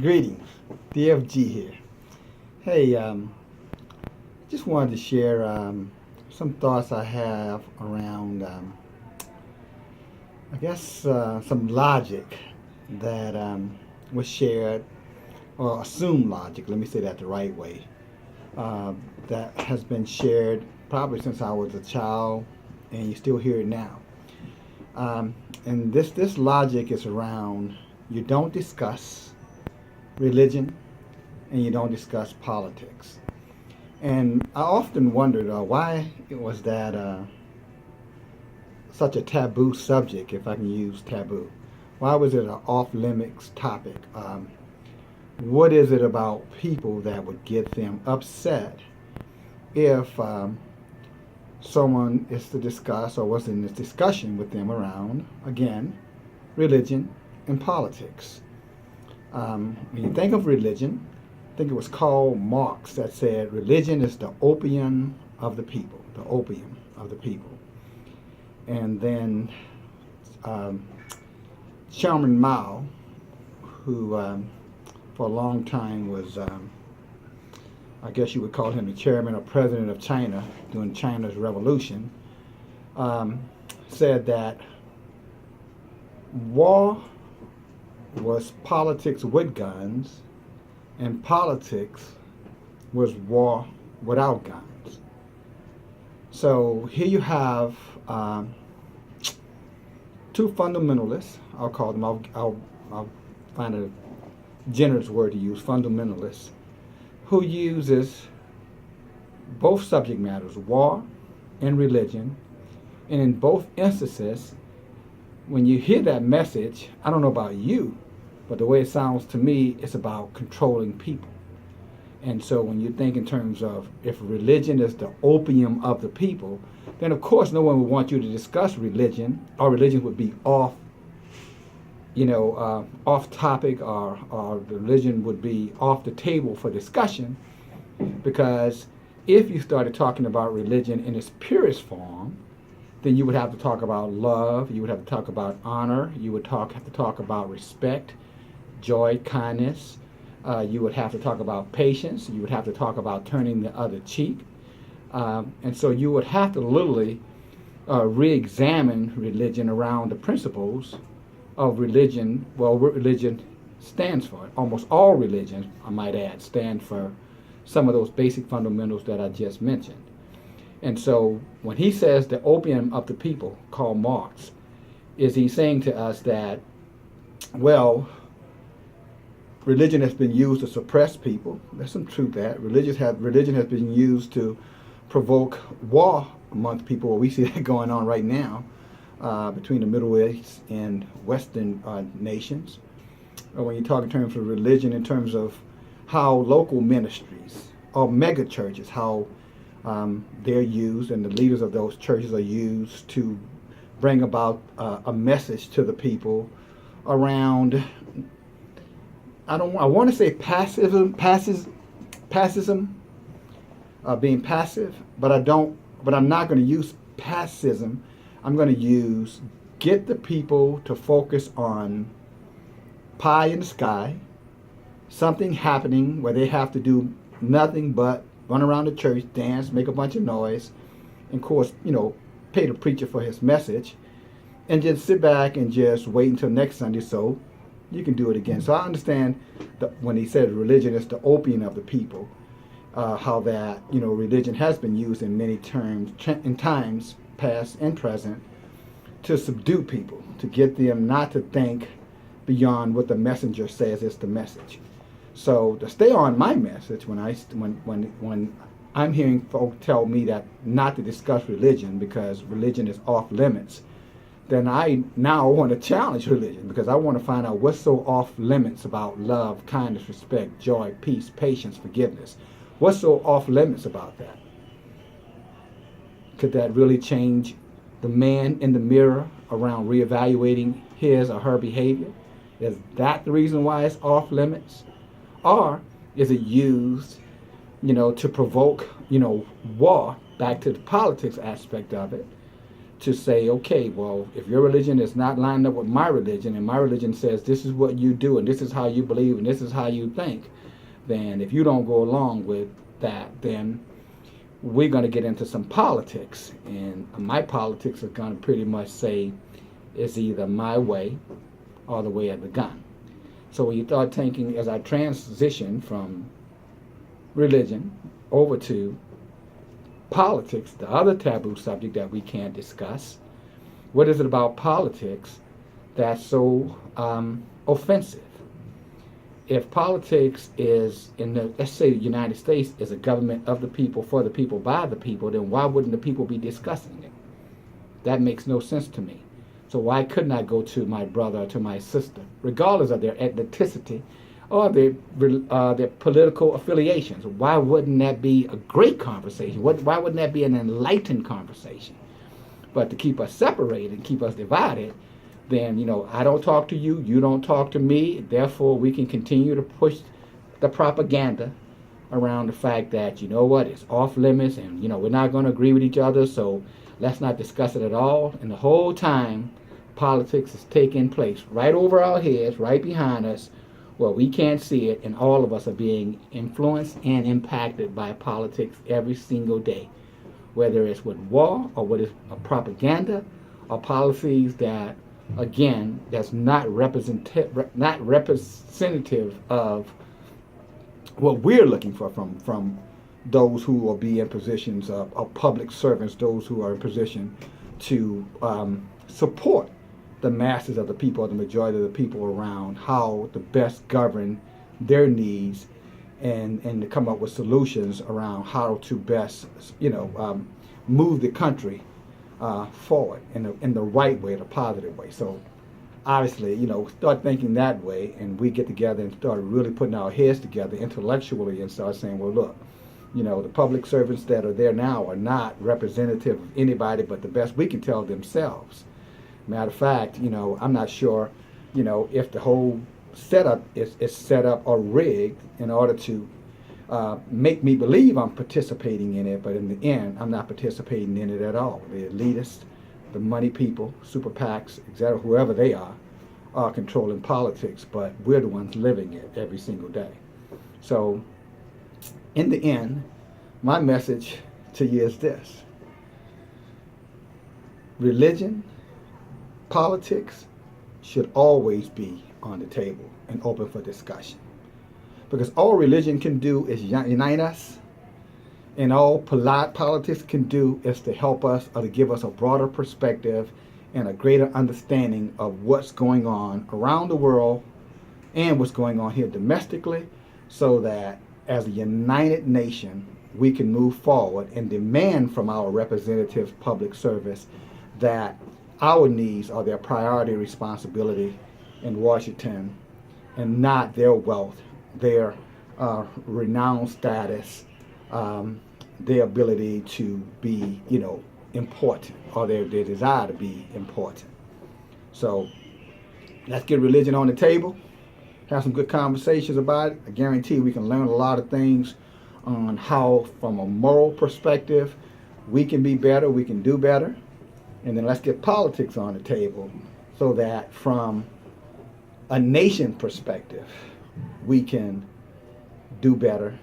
Greetings, DFG here. Hey, just wanted to share some thoughts I have around, some logic that was shared, or assumed logic, let me say that the right way, that has been shared probably since I was a child, and you still hear it now. And this logic is around you don't discuss religion and you don't discuss politics. And I often wondered why it was that such a taboo subject, if I can use taboo. Why was it an off limits topic? What is it about people that would get them upset if someone is to discuss or was in this discussion with them around, again, religion and politics? When you think of religion, I think it was Karl Marx that said religion is the opium of the people, the opium of the people. And then Chairman Mao, who for a long time was, I guess you would call him the chairman or president of China during China's revolution, said that war was politics with guns, and politics was war without guns. So here you have two fundamentalists. I'll call them. I'll find a generous word to use. Fundamentalists who uses both subject matters, war and religion, and in both instances, when you hear that message, I don't know about you, but the way it sounds to me, it's about controlling people. And so when you think in terms of if religion is the opium of the people, then of course no one would want you to discuss religion, or religion would be off, off topic, or religion would be off the table for discussion, because if you started talking about religion in its purest form, then you would have to talk about love, you would have to talk about honor, you would have to talk about respect, joy, kindness, you would have to talk about patience, you would have to talk about turning the other cheek. And so you would have to literally re-examine religion around the principles of religion, well, what religion stands for. Almost all religions, I might add, stand for some of those basic fundamentals that I just mentioned. And so when he says the opium of the people, Karl Marx, is he saying to us that, well, religion has been used to suppress people. There's some truth to that. Religion has been used to provoke war amongst people. We see that going on right now between the Middle East and Western nations. When you talk in terms of religion, in terms of how local ministries or mega churches, how they're used, and the leaders of those churches are used to bring about a message to the people around, I want to say passism, being passive, but I'm not going to use passism. I'm going to use get the people to focus on pie in the sky, something happening where they have to do nothing but run around the church, dance, make a bunch of noise, and of course, pay the preacher for his message, and just sit back and just wait until next Sunday so you can do it again. So I understand that when he said religion is the opium of the people, how that, religion has been used in many terms, in times past and present, to subdue people, to get them not to think beyond what the messenger says is the message. So to stay on my message, when I'm hearing folk tell me that not to discuss religion because religion is off limits, then I now want to challenge religion, because I want to find out what's so off limits about love, kindness, respect, joy, peace, patience, forgiveness. What's so off limits about that? Could that really change the man in the mirror around reevaluating his or her behavior? Is that the reason why it's off limits? Or is it used, to provoke, war, back to the politics aspect of it, to say, okay, well, if your religion is not lined up with my religion, and my religion says this is what you do and this is how you believe and this is how you think, then if you don't go along with that, then we're going to get into some politics. And my politics are going to pretty much say it's either my way or the way of the gun. So when you start thinking, as I transition from religion over to politics, the other taboo subject that we can't discuss, what is it about politics that's so offensive? If politics is let's say the United States is a government of the people, for the people, by the people, then why wouldn't the people be discussing it? That makes no sense to me. So why couldn't I go to my brother or to my sister, regardless of their ethnicity or their political affiliations? Why wouldn't that be a great conversation? Why wouldn't that be an enlightened conversation? But to keep us separated and keep us divided, then, I don't talk to you, you don't talk to me, therefore we can continue to push the propaganda around the fact that, it's off limits and, we're not going to agree with each other, so let's not discuss it at all. And the whole time, politics is taking place right over our heads, right behind us, where we can't see it, and all of us are being influenced and impacted by politics every single day, whether it's with war or with propaganda or policies that, again, that's not representative of what we're looking for from those who will be in positions of public servants, those who are in position to support the masses of the people, the majority of the people around, how to best govern their needs and to come up with solutions around how to best, move the country forward in the right way, the positive way. So obviously, start thinking that way, and we get together and start really putting our heads together intellectually and start saying, well, look, the public servants that are there now are not representative of anybody but the best we can tell themselves. Matter of fact, I'm not sure, if the whole setup is set up or rigged in order to make me believe I'm participating in it, but in the end, I'm not participating in it at all. The elitists, the money people, super PACs, etc., whoever they are controlling politics, but we're the ones living it every single day. So, in the end, my message to you is this: religion, politics should always be on the table and open for discussion. Because all religion can do is unite us, and all politics can do is to help us or to give us a broader perspective and a greater understanding of what's going on around the world and what's going on here domestically, so that as a united nation, we can move forward and demand from our representative public service that our needs are their priority responsibility in Washington, and not their wealth, their renowned status, their ability to be, important, or their desire to be important. So let's get religion on the table, have some good conversations about it. I guarantee we can learn a lot of things on how, from a moral perspective, we can be better, we can do better. And then let's get politics on the table so that from a nation perspective, we can do better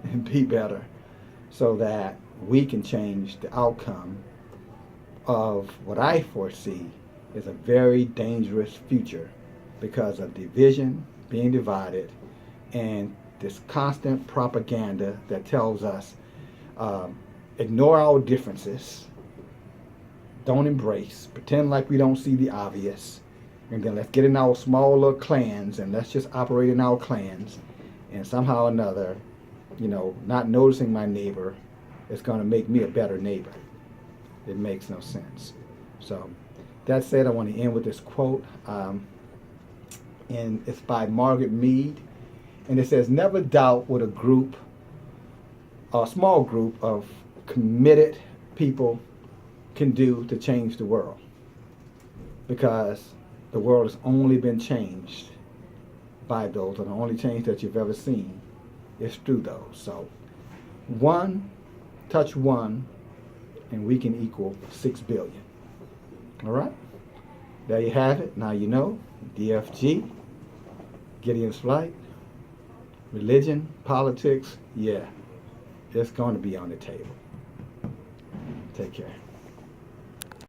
and be better, so that we can change the outcome of what I foresee is a very dangerous future because of division, being divided, and this constant propaganda that tells us ignore our differences, don't embrace, pretend like we don't see the obvious, and then let's get in our small little clans and let's just operate in our clans, and somehow or another, not noticing my neighbor is going to make me a better neighbor. It makes no sense. So that said, I want to end with this quote, and it's by Margaret Mead, and it says, never doubt what a small group of committed people can do to change the world, because the world has only been changed by those, and the only change that you've ever seen is through those. So touch one, and we can equal 6 billion. All right? There you have it. Now you know. DFG, Gideon's Flight, religion, politics, yeah, it's going to be on the table. Take care.